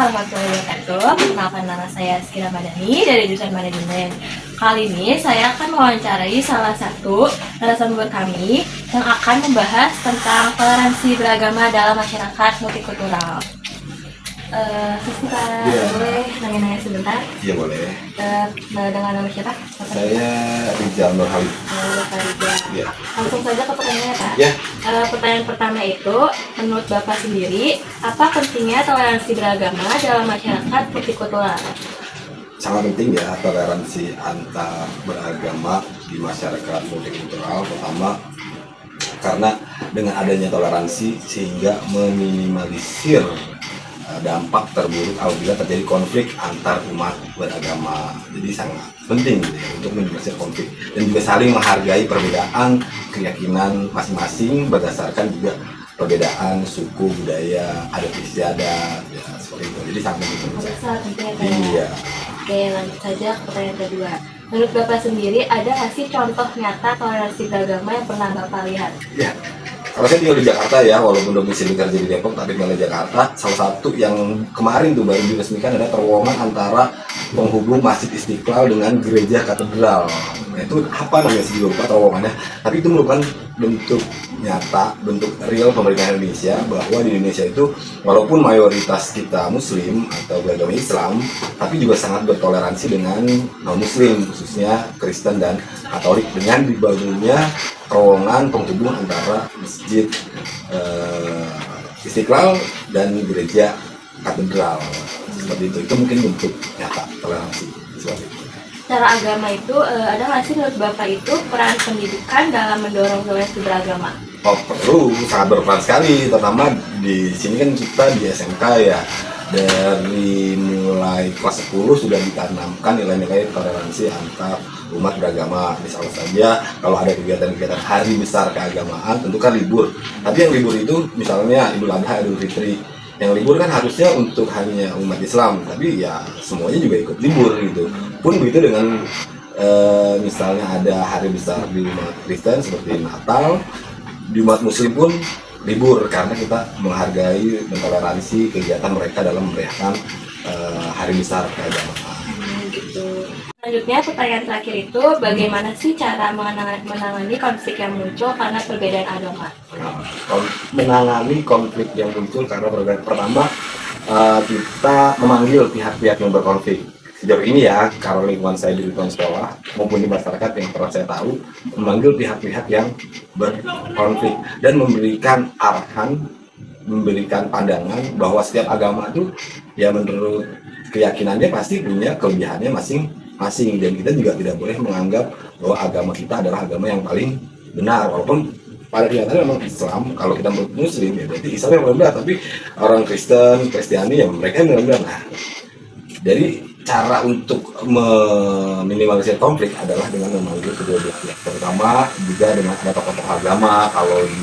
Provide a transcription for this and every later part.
warahmatullahi wabarakatuh. Perkenalkan, nama saya Rizky Ramadhani dari jurusan Manajemen. Kali ini saya akan mewawancarai salah satu narasumber kami yang akan membahas tentang toleransi beragama dalam masyarakat multikultural. Sebentar, boleh nanya-nanya sebentar? Iya boleh. Dengan nama siapa? Saya Rizal Nurhali. Ya. Langsung saja ke pertanyaannya, Pak. Ya. Pertanyaan pertama itu, menurut Bapak sendiri, apa pentingnya toleransi beragama dalam masyarakat multikultural? Sangat penting ya toleransi antar beragama di masyarakat multikultural, pertama karena dengan adanya toleransi sehingga meminimalisir dampak terburuk apabila terjadi konflik antar umat beragama. Jadi sangat penting gitu ya, untuk menyelesaikan konflik dan juga saling menghargai perbedaan keyakinan masing-masing berdasarkan juga perbedaan suku, budaya, adat istiadat, ya seperti itu. Jadi sangat penting. Iya. Oke, lanjut saja ke pertanyaan kedua. Menurut Bapak sendiri, ada nggak sih contoh nyata toleransi beragama yang pernah Bapak lihat? Ya. Kalau saya tinggal di Jakarta ya, walaupun domisili kerja di Depok, tapi tinggal di Jakarta. Salah satu yang kemarin tuh baru diresmikan adalah terowongan antara penghubung Masjid Istiqlal dengan Gereja Katedral. Nah, itu apa namanya sih lupa terowongannya, tapi itu merupakan bentuk nyata, bentuk real pemerintah Indonesia bahwa di Indonesia itu walaupun mayoritas kita Muslim atau beragama Islam, tapi juga sangat bertoleransi dengan non-Muslim, khususnya Kristen dan Katolik, dengan dibangunnya terowongan penghubung antara Masjid Istiqlal dan Gereja Katedral. Seperti itu mungkin bentuk nyata toleransi seperti itu. Secara agama itu, ada nggak sih menurut Bapak itu peran pendidikan dalam mendorong toleransi beragama? Oh perlu, sangat berperan sekali, terutama di sini kan kita di SMK ya, dari mulai kelas 10 sudah ditanamkan nilai-nilai toleransi antar umat beragama. Misalnya saja kalau ada kegiatan-kegiatan hari besar keagamaan, tentu kan libur. Tapi yang libur itu misalnya Idul Adha, Idul Fitri, yang libur kan harusnya untuk hanya umat Islam, tapi ya semuanya juga ikut libur gitu. Pun begitu dengan misalnya ada hari besar di umat Kristen seperti Natal, di umat Muslim pun libur karena kita menghargai dan toleransi kegiatan mereka dalam merayakan hari besar keagamaan. Gitu. Selanjutnya pertanyaan terakhir itu, bagaimana sih cara menangani konflik yang muncul karena perbedaan agama? Nah, menangani konflik yang muncul karena perbedaan, pertama kita memanggil pihak-pihak yang berkonflik. Sejauh ini ya, kalau lingkungan saya di lingkungan sekolah maupun di masyarakat yang pernah saya tahu, memanggil pihak-pihak yang berkonflik dan memberikan arahan, memberikan pandangan bahwa setiap agama itu ya menurut keyakinannya pasti punya kelebihannya masing-masing, dan kita juga tidak boleh menganggap bahwa agama kita adalah agama yang paling benar, walaupun pada kenyataannya memang Islam. Kalau kita Muslim ya berarti Islam yang benar, tapi orang Kristiani ya mereka yang benar. Nah, jadi cara untuk meminimalisir konflik adalah dengan memanggil kedua belah pihak, terutama juga dengan ada tokoh-tokoh agama. Kalau di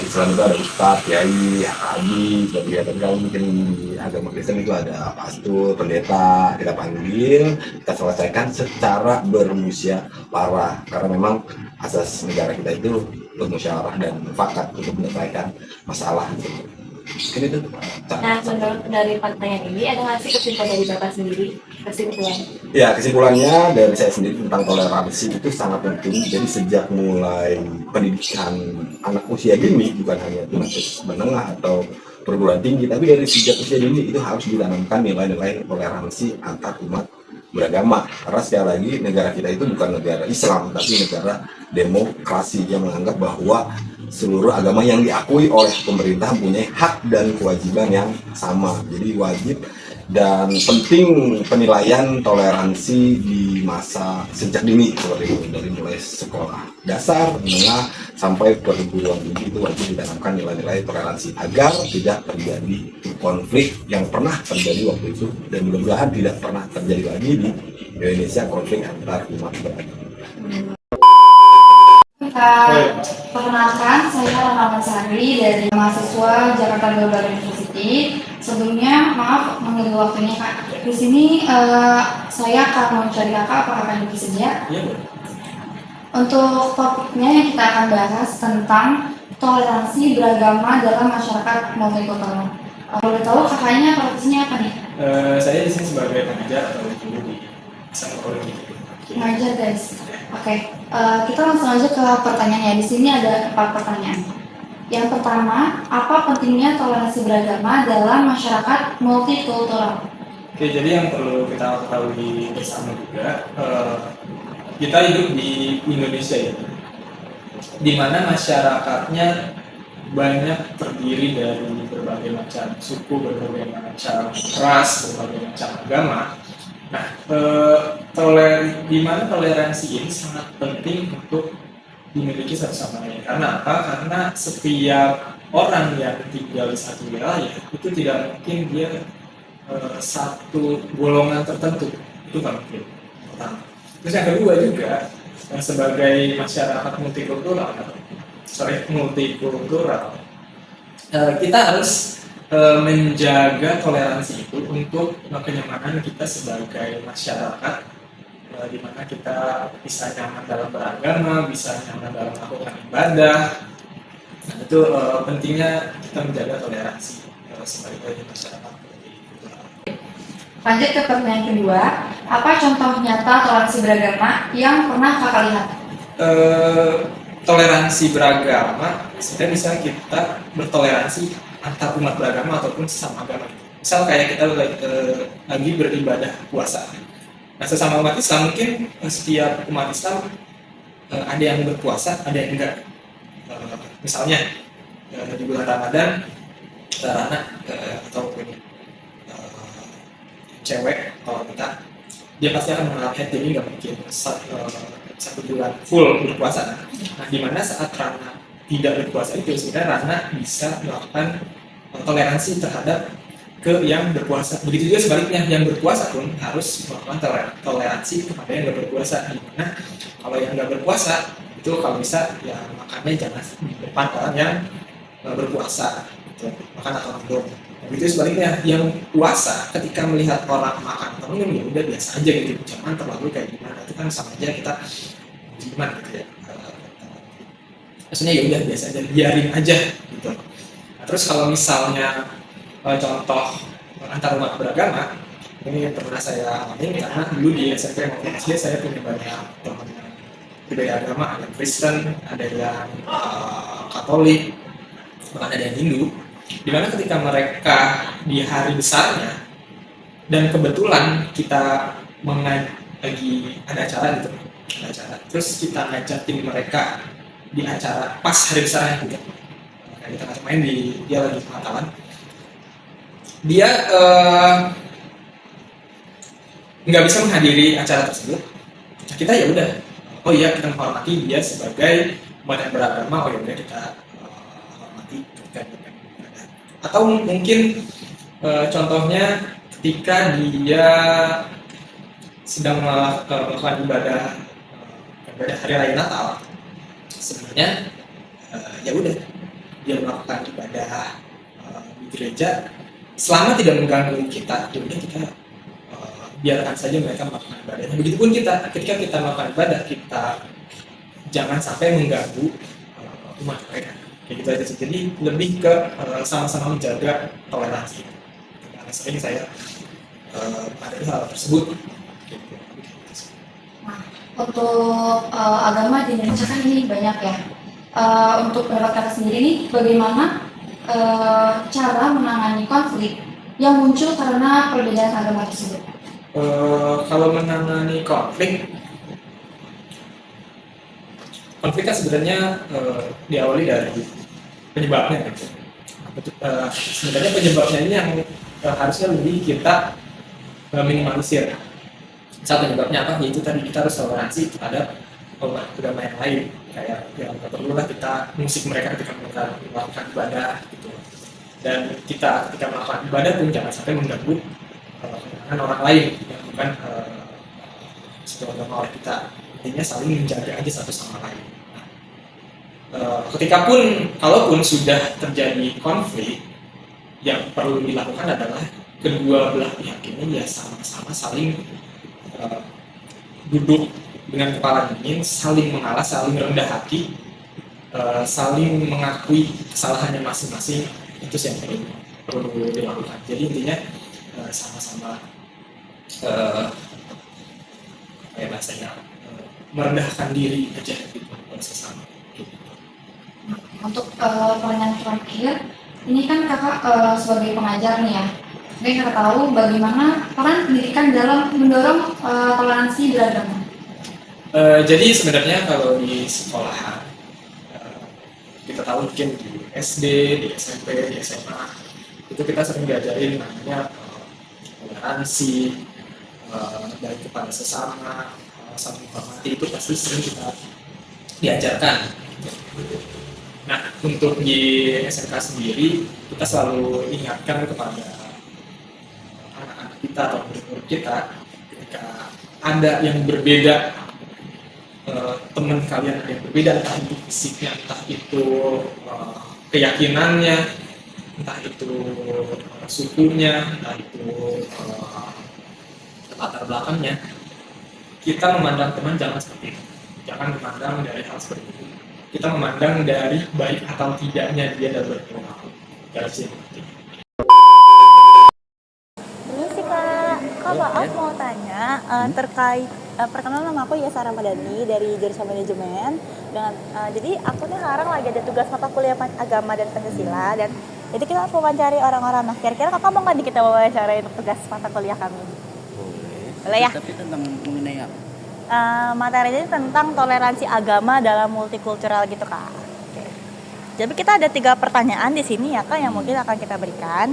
Islam itu ada ustadz, kiai, haji, dan kalau mungkin di agama Kristen itu ada pastor, pendeta. Kita panggil, kita selesaikan secara bermusyawarah, karena memang asas negara kita itu bermusyawarah dan mufakat untuk menyelesaikan masalah. Mungkin itu. Nah, menurut dari pertanyaan ini, ada nggak sih kesimpulan dari Bapak sendiri? Kesimpulan? Ya, kesimpulannya dari saya sendiri tentang toleransi itu sangat penting. Jadi sejak mulai pendidikan anak usia dini, bukan hanya tunas menengah atau perguruan tinggi, tapi dari sejak usia dini itu harus ditanamkan nilai-nilai toleransi antar umat beragama. Karena sekali lagi negara kita itu bukan negara Islam, tapi negara demokrasi yang menganggap bahwa seluruh agama yang diakui oleh pemerintah punya hak dan kewajiban yang sama. Jadi wajib dan penting penilaian toleransi di masa sejak dini seperti itu, dari mulai sekolah dasar, menengah sampai perguruan tinggi itu wajib ditanamkan nilai-nilai toleransi agar tidak terjadi konflik yang pernah terjadi waktu itu, dan mudah-mudahan tidak pernah terjadi lagi di Indonesia konflik antar umat beragama. Perkenalkan, saya Rahma Sari dari mahasiswa Jakarta Global University. Sebelumnya maaf mengganggu waktunya Kak. Di sini saya akan mencari Kakak, apakah akan bersedia? Iya. Untuk topiknya yang kita akan bahas tentang toleransi beragama dalam masyarakat multikultural. Boleh tahu kakaknya profesinya apa nih? Saya di sini sebagai pengajar atau guru di psikologi. Ngajar guys. Oke, kita langsung aja ke pertanyaannya. Di sini ada 4 pertanyaan. Yang pertama, apa pentingnya toleransi beragama dalam masyarakat multikultural? Oke, jadi yang perlu kita ketahui bersama juga, kita hidup di Indonesia ya, di mana masyarakatnya banyak terdiri dari berbagai macam suku, berbagai macam ras, berbagai macam agama. Nah, di mana toleransi ini sangat penting untuk dimiliki satu sama lain. Karena apa? Karena setiap orang yang tinggal di satu wilayah itu tidak mungkin dia satu golongan tertentu, itu kan mungkin. Pertama. Terus yang kedua juga, sebagai masyarakat multikultural, kita harus menjaga toleransi itu untuk kenyamanan kita sebagai masyarakat, di mana kita bisa nyaman dalam beragama, bisa nyaman dalam melakukan ibadah. Nah, itu pentingnya kita menjaga toleransi sebagai masyarakat. Lanjut ke pertanyaan kedua, apa contoh nyata toleransi beragama yang pernah kakak lihat? Toleransi beragama sebenarnya bisa kita bertoleransi antar umat beragama ataupun sesama agama. Misal kayak kita lagi beribadah puasa. Nah, sesama umat Islam mungkin setiap umat Islam ada yang berpuasa, ada yang enggak. Misalnya di bulan Ramadan, anak ataupun cewek kalau kita, dia pasti akan mengalami haid, jadi nggak mungkin satu bulan full berpuasa. Nah, di mana saat Rana tidak berpuasa itu sebenarnya Rana bisa melakukan toleransi terhadap ke yang berpuasa. Begitu juga sebaliknya, yang berpuasa pun harus melakukan toleransi kepada yang nggak berpuasa. Di mana kalau yang nggak berpuasa itu kalau bisa ya makannya jangan di depan orang yang berpuasa, gitu. Makan atau minum. Begitu sebaliknya, yang puasa ketika melihat orang makan atau minum ya udah biasa aja gitu, jangan terlalu kayak gimana, itu kan sama aja kita gimana gitu ya. Maksudnya ya udah biasa aja, biarin aja gitu. Nah, terus kalau misalnya contoh antar umat beragama, ini pernah saya alami karena dulu di SMP maupun SD saya punya banyak teman berbeda agama, ada Kristen, ada yang Katolik, bahkan ada yang Hindu. Dimana ketika mereka di hari besarnya dan kebetulan kita lagi ada acara gitu, terus kita ngajakin mereka di acara pas hari besarnya gitu, kayak kita ngajak main dia lagi Natalan, dia nggak bisa menghadiri acara tersebut. Nah, kita ya udah, oh iya kita menghormati dia sebagai umat yang beragama, oh ya udah kita hormati kita. Atau mungkin contohnya ketika dia sedang melakukan ibadah hari raya Natal, sebenarnya ya udah dia melakukan ibadah di gereja selama tidak mengganggu kita, ya udah kita biarkan saja mereka melakukan ibadahnya. Begitupun kita, ketika kita melakukan ibadah, kita jangan sampai mengganggu umat mereka. Kayak gitu aja sih. Jadi lebih ke sama-sama menjaga toleransi. Karena sering saya ada hal tersebut. Nah, untuk agama di Indonesia kan ini banyak ya. Untuk pendapat kakak sendiri nih, bagaimana cara menangani konflik yang muncul karena perbedaan agama tersebut? Kalau menangani konflik kan sebenarnya diawali dari penyebabnya gitu. Sebenarnya penyebabnya ini yang harusnya lebih kita minimalisir. Saat penyebabnya apa? Yaitu tadi kita harus toleransi terhadap agama yang lain. Kayak yang nggak perlu lah kita musik mereka ketika mereka melakukan ibadah gitu. Dan kita ketika melakukan ibadah pun jangan sampai mengganggu kemenangan orang lain yang bukan satu agama oleh kita. Intinya saling menjaga aja satu sama lain. Ketika pun, kalaupun sudah terjadi konflik, yang perlu dilakukan adalah kedua belah pihak ini ya sama-sama saling duduk dengan kepala dingin, saling mengalah, saling rendah hati, saling mengakui kesalahannya masing-masing, itu sih yang penting. perlu dilakukan. Jadi intinya sama-sama eh, kayak bahasanya merendahkan diri aja gitu sesama. Gitu. Untuk pertanyaan terakhir, ini kan kakak sebagai pengajar nih ya. Jadi kakak tahu bagaimana peran pendidikan dalam mendorong toleransi beragama. Jadi sebenarnya kalau di sekolahan kita tahu mungkin di SD, di SMP, di SMA itu kita sering diajarin namanya toleransi, baik kepada sesama, saling menghormati itu pasti sering kita diajarkan. Nah, untuk di SMK sendiri kita selalu ingatkan kepada anak-anak kita atau murid-murid kita ketika ada yang berbeda, teman kalian ada yang berbeda, entah itu fisiknya, entah itu keyakinannya, entah itu sukunya, entah itu latar belakangnya, kita memandang teman jangan seperti itu. Jangan memandang dari hal seperti itu. Kita memandang dari baik atau tidaknya dia dalam berperilaku. Jangan sih. Ini sih Kak, maaf mau tanya terkait perkenalan, nama aku Yasa Ramadhani dari jurusan manajemen. Jadi aku nih sekarang lagi ada tugas mata kuliah agama dan Pancasila, dan jadi kita mau wawancari orang-orang. Nah, kira-kira kakak mau nggak kita wawancari untuk tugas mata kuliah kami? Boleh ya? Tapi tentang mengenai apa? Materinya tentang toleransi agama dalam multikultural gitu Kak. Oke. Jadi kita ada 3 pertanyaan di sini ya Kak yang mungkin akan kita berikan.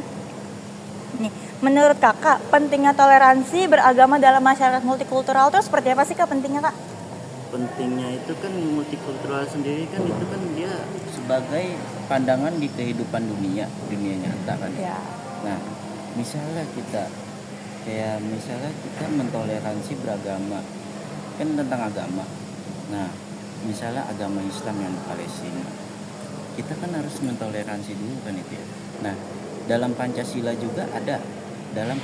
Nih, menurut kakak pentingnya toleransi beragama dalam masyarakat multikultural itu seperti apa sih Kak pentingnya Kak? Pentingnya itu kan multikultural sendiri kan itu kan dia sebagai pandangan di kehidupan dunia nyata kan. Ya. Nah, misalnya kita mentoleransi beragama kan tentang agama. Nah, misalnya agama Islam yang di Palestina, kita kan harus mentoleransi dulu kan itu ya. Nah, dalam Pancasila juga ada dalam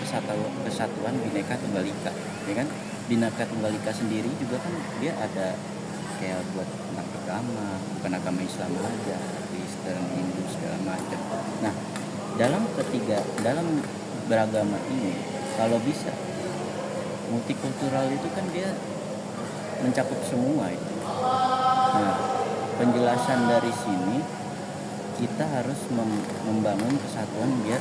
kesatuan Bhinneka Tunggal Ika, ya kan? Bhinneka Tunggal Ika sendiri juga kan dia ada kayak buat tentang agama, bukan agama Islam aja, Kristen, Hindu segala macam. Nah, dalam beragama ini kalau bisa multikultural itu kan dia mencakup semua itu. Nah, penjelasan dari sini kita harus membangun kesatuan biar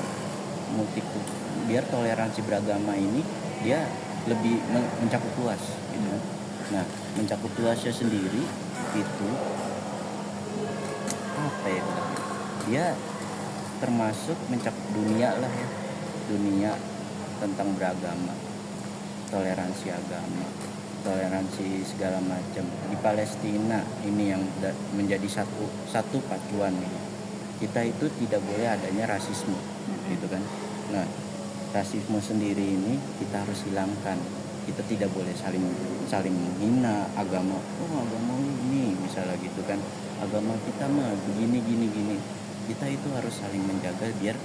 toleransi beragama ini dia lebih mencakup luas gitu. Nah, mencakup luasnya sendiri itu apa ya? Dia termasuk mencakup dunia lah ya. Dunia tentang beragama, toleransi agama, toleransi segala macam. Di Palestina ini yang menjadi satu pacuan ini. Kita itu tidak boleh adanya rasisme, gitu kan. Nah, rasisme sendiri ini kita harus hilangkan. Kita tidak boleh saling menghina agama. Oh, agama ini misalnya gitu kan. Agama kita mah begini. Kita itu harus saling menjaga biar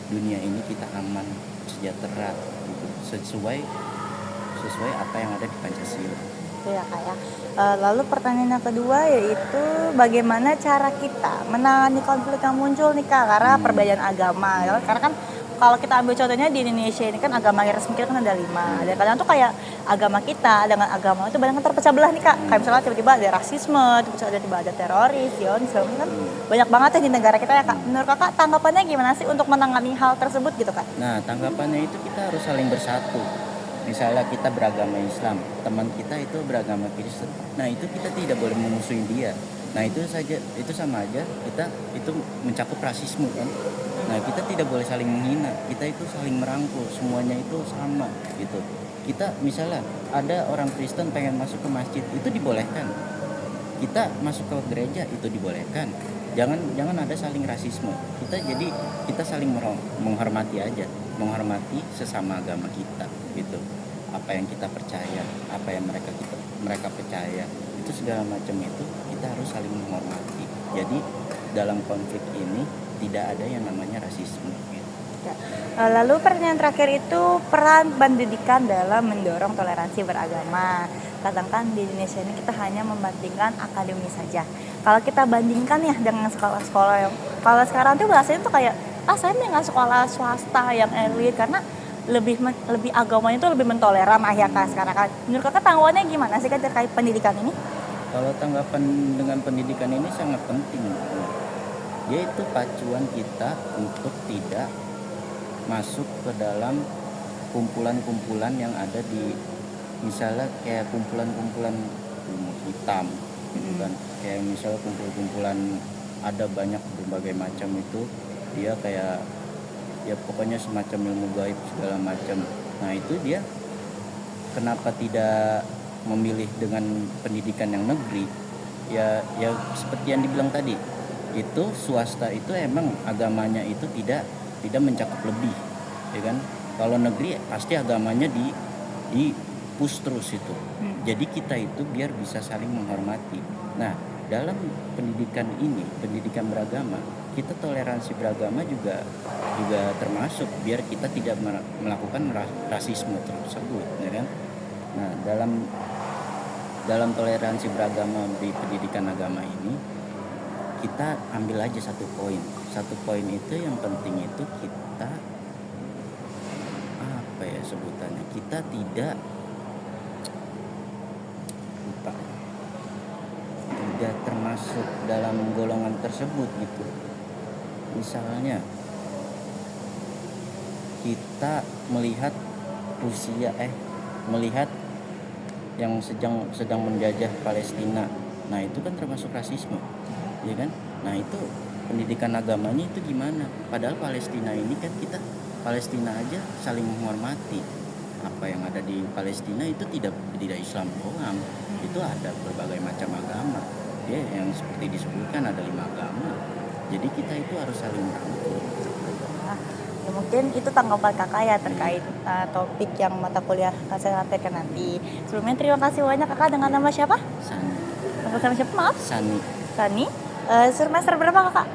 dunia ini kita aman, sejahtera gitu. Sesuai apa yang ada di Pancasila. Ya Kak ya. Lalu pertanyaan yang kedua yaitu bagaimana cara kita menangani konflik yang muncul nih Kak karena perbedaan agama. Karena kan kalau kita ambil contohnya di Indonesia ini kan agama yang resmi kita kan ada 5. Dan kadang tuh kayak agama kita dengan agama itu banyak terpecah belah nih Kak. Kayak misalnya tiba-tiba ada rasisme, tiba-tiba ada teroris, Zionisme kan banyak banget ya di negara kita ya Kak. Menurut Kakak tanggapannya gimana sih untuk menangani hal tersebut gitu Kak? Nah, tanggapannya itu kita harus saling bersatu. Misalnya kita beragama Islam, teman kita itu beragama Kristen. Nah, itu kita tidak boleh memusuhi dia. Nah, itu sama aja kita itu mencakup rasisme kan. Nah, kita tidak boleh saling menghina. Kita itu saling merangkul, semuanya itu sama gitu. Kita misalnya ada orang Kristen pengen masuk ke masjid, itu dibolehkan. Kita masuk ke gereja itu dibolehkan. Jangan ada saling rasisme. Kita saling menghormati aja, menghormati sesama agama kita gitu. Apa yang kita percaya, apa yang mereka percaya, itu segala macam itu kita harus saling menghormati. Jadi dalam konflik ini tidak ada yang namanya rasisme gitu. Lalu pertanyaan terakhir itu peran pendidikan dalam mendorong toleransi beragama. Kadang-kadang di Indonesia ini kita hanya membandingkan akademi saja. Kalau kita bandingkan ya dengan sekolah-sekolah yang kalau sekarang tuh bahasanya tuh kayak saya mendingan sekolah swasta yang elit karena lebih agamanya itu lebih mentoleran ya Kak sekarang kan. Menurut Kakak tanggapannya gimana sih Kak terkait pendidikan ini? Kalau tanggapan dengan pendidikan ini sangat penting, yaitu pacuan kita untuk tidak masuk ke dalam kumpulan-kumpulan yang ada di misalnya kayak kumpulan-kumpulan ilmu hitam gitu kan, kayak misalnya kumpulan ada banyak berbagai macam itu, dia kayak ya pokoknya semacam ilmu gaib segala macam. Nah itu dia kenapa tidak memilih dengan pendidikan yang negeri, ya seperti yang dibilang tadi, itu swasta itu emang agamanya itu tidak mencakup lebih, ya kan. Kalau negeri pasti agamanya di push terus itu. Jadi kita itu biar bisa saling menghormati. Nah, dalam pendidikan ini, pendidikan beragama, kita toleransi beragama juga termasuk biar kita tidak melakukan rasisme tersebut, ya kan. Nah, dalam toleransi beragama di pendidikan agama ini, kita ambil aja satu poin. Satu poin itu yang penting itu kita apa ya sebutannya? Kita tidak termasuk dalam golongan tersebut gitu. Misalnya kita melihat Rusia melihat yang sedang menjajah Palestina. Nah, itu kan termasuk rasisme. Ya kan? Nah, itu pendidikan agamanya itu gimana? Padahal Palestina ini kan kita Palestina aja saling menghormati. Apa yang ada di Palestina itu tidak Islam doang. Itu ada berbagai macam agama. Ya, yang seperti disebutkan ada 5 agama. Jadi kita itu harus saling merangkul. Ya mungkin itu tanggapan Kakak ya terkait topik yang mata kuliah saya sampaikan nanti. Sebelumnya terima kasih banyak Kakak. Dengan nama siapa? Sani. Nama siapa? Maaf. Sani. Semester berapa Kakak?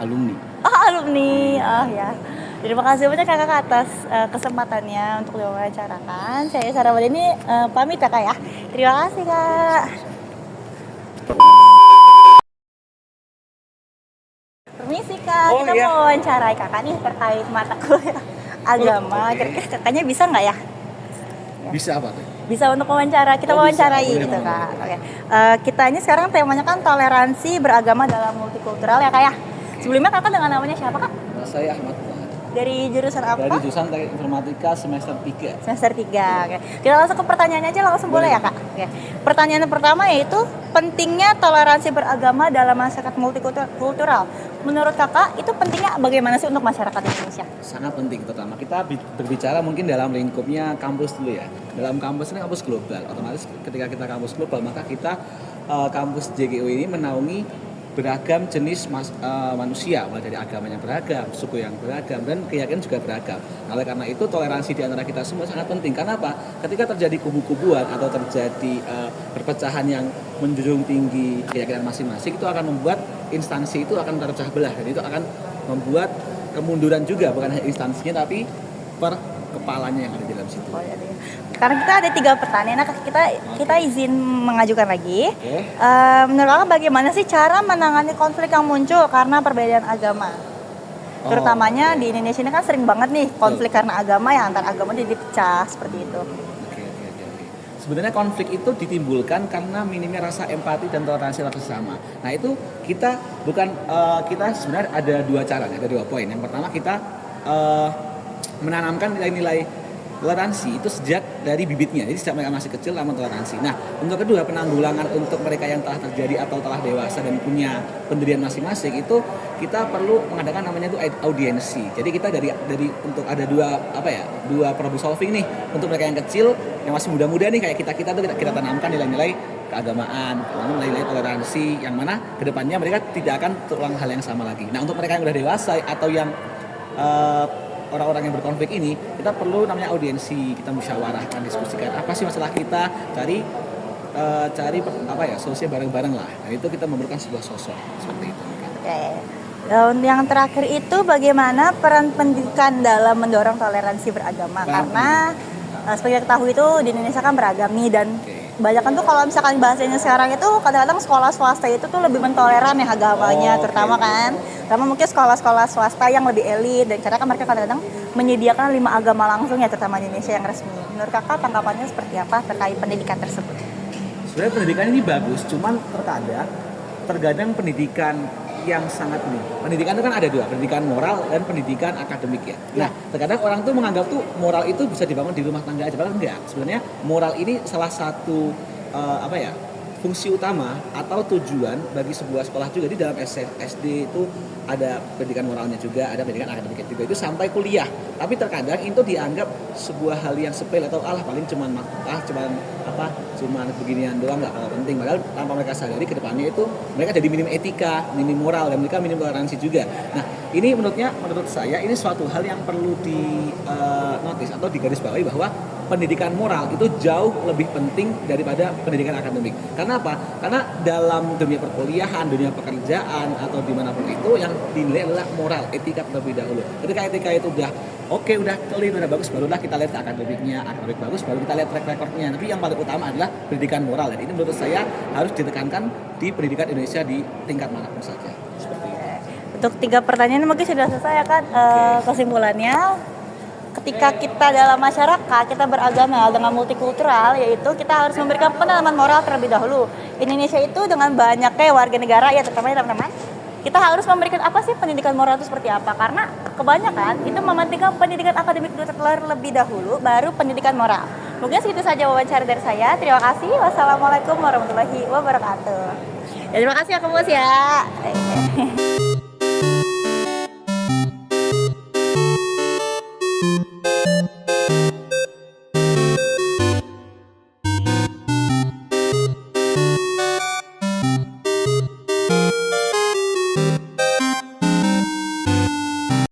Alumni. Alumni. Ya. Terima kasih banyak Kakak atas kesempatannya untuk diwawancarakan. Saya Sarah Wadini pamit Kakak ya. Terima kasih Kak. Permisi Kak, kita mau wawancarai Kakak nih terkait mata kuliah agama. Kira-kira Kakaknya bisa nggak ya? Bisa apa tuh? Bisa untuk wawancara, kita wawancarai gitu Kak. Oke. Kita ini sekarang temanya kan toleransi beragama dalam multikultural ya Kak ya. Sebelumnya Kakak dengan namanya siapa Kak? Saya Ahmad. Dari jurusan apa? Dari jurusan Teknik Informatika semester 3. Semester 3. Oke. Kita langsung ke pertanyaannya aja langsung boleh ya Kak? Oke. Pertanyaan pertama yaitu pentingnya toleransi beragama dalam masyarakat multikultural. Menurut Kakak itu pentingnya bagaimana sih untuk masyarakat Indonesia? Sangat penting, terutama kita berbicara mungkin dalam lingkupnya kampus dulu ya. Dalam kampus ini kampus global. Otomatis ketika kita kampus global maka kita kampus JGU ini menaungi beragam jenis manusia, mulai dari agamanya beragam, suku yang beragam, dan keyakinan juga beragam. Oleh karena itu toleransi di antara kita semua sangat penting. Karena apa? Ketika terjadi kubu-kubuan atau terjadi perpecahan yang menjunjung tinggi keyakinan masing-masing, itu akan membuat instansi itu akan terpecah belah, dan itu akan membuat kemunduran juga, bukan hanya instansinya tapi per kepalanya yang ada di dalam situ. Sekarang kita ada 3 pertanyaan, nah, kita izin mengajukan lagi. Menurut Kakak bagaimana sih cara menangani konflik yang muncul karena perbedaan agama? Terutamanya di Indonesia ini kan sering banget nih konflik karena agama ya, antar agama jadi dipecah seperti itu. Oke. Sebenarnya konflik itu ditimbulkan karena minimnya rasa empati dan toleransi antar sesama. Nah itu kita sebenarnya ada 2 cara, ada 2 poin. Yang pertama kita menanamkan nilai-nilai toleransi itu sejak dari bibitnya, jadi sejak mereka masih kecil lama toleransi. Nah, untuk kedua penanggulangan untuk mereka yang telah terjadi atau telah dewasa dan punya pendirian masing-masing itu kita perlu mengadakan namanya itu audiensi. Jadi kita dari untuk ada 2 problem solving nih untuk mereka yang kecil yang masih muda-muda nih kayak kita tuh kita tanamkan nilai-nilai keagamaan, nilai-nilai toleransi yang mana kedepannya mereka tidak akan terulang hal yang sama lagi. Nah, untuk mereka yang udah dewasa atau yang orang-orang yang berkonflik ini, kita perlu namanya audiensi, kita musyawarahkan, diskusikan apa sih masalah kita, cari solusi bareng-bareng lah. Nah itu kita memerlukan sebuah sosok seperti itu. Oke. Dan yang terakhir itu bagaimana peran pendidikan dalam mendorong toleransi beragama? Karena seperti kita ketahui itu di Indonesia kan beragam nih dan banyak kan tuh kalau misalkan bahasanya sekarang itu kadang-kadang sekolah swasta itu tuh lebih mentoleran ya agamanya, terutama kan, terutama mungkin sekolah-sekolah swasta yang lebih elit dan karena kan mereka kadang-kadang menyediakan 5 agama langsung ya, terutama di Indonesia yang resmi. Menurut kakak tanggapannya seperti apa terkait pendidikan tersebut? Sebenarnya pendidikan ini bagus, cuman terkadang pendidikan yang sangat ini. Pendidikan itu kan ada dua, pendidikan moral dan pendidikan akademik ya. Nah, terkadang orang tuh menganggap tuh moral itu bisa dibangun di rumah tangga aja, padahal enggak. Sebenarnya moral ini salah satu fungsi utama atau tujuan bagi sebuah sekolah juga. Di dalam SD itu ada pendidikan moralnya juga, ada pendidikan akademiknya juga, itu sampai kuliah. Tapi terkadang itu dianggap sebuah hal yang sepele atau paling cuman beginian doang, nggak terlalu penting. Padahal tanpa mereka sadari ke depannya itu mereka jadi minim etika, minim moral, dan mereka minim toleransi juga. Nah, ini menurut saya ini suatu hal yang perlu di notice atau digarisbawahi bahwa pendidikan moral itu jauh lebih penting daripada pendidikan akademik. Karena apa? Karena dalam dunia perkuliahan, dunia pekerjaan atau dimanapun itu yang dinilai adalah moral, etika terlebih dahulu. Ketika etika itu udah udah clear, udah bagus, barulah kita lihat ke akademiknya, akademik bagus, baru kita lihat track recordnya. Tapi yang paling utama adalah pendidikan moral, dan ini menurut saya harus ditekankan di pendidikan Indonesia di tingkat manapun saja. Seperti itu. Untuk 3 pertanyaan mungkin sudah selesai ya kan. Kesimpulannya, ketika kita dalam masyarakat, kita beragama dengan multikultural, yaitu kita harus memberikan penanaman moral terlebih dahulu. Indonesia itu dengan banyaknya warga negara ya, terutama teman-teman, kita harus memberikan apa sih pendidikan moral itu seperti apa? Karena kebanyakan itu mementingkan pendidikan akademik terlebih dahulu, baru pendidikan moral. Mungkin segitu saja wawancara dari saya. Terima kasih. Wassalamualaikum warahmatullahi wabarakatuh. Ya, terima kasih ya Kamus ya.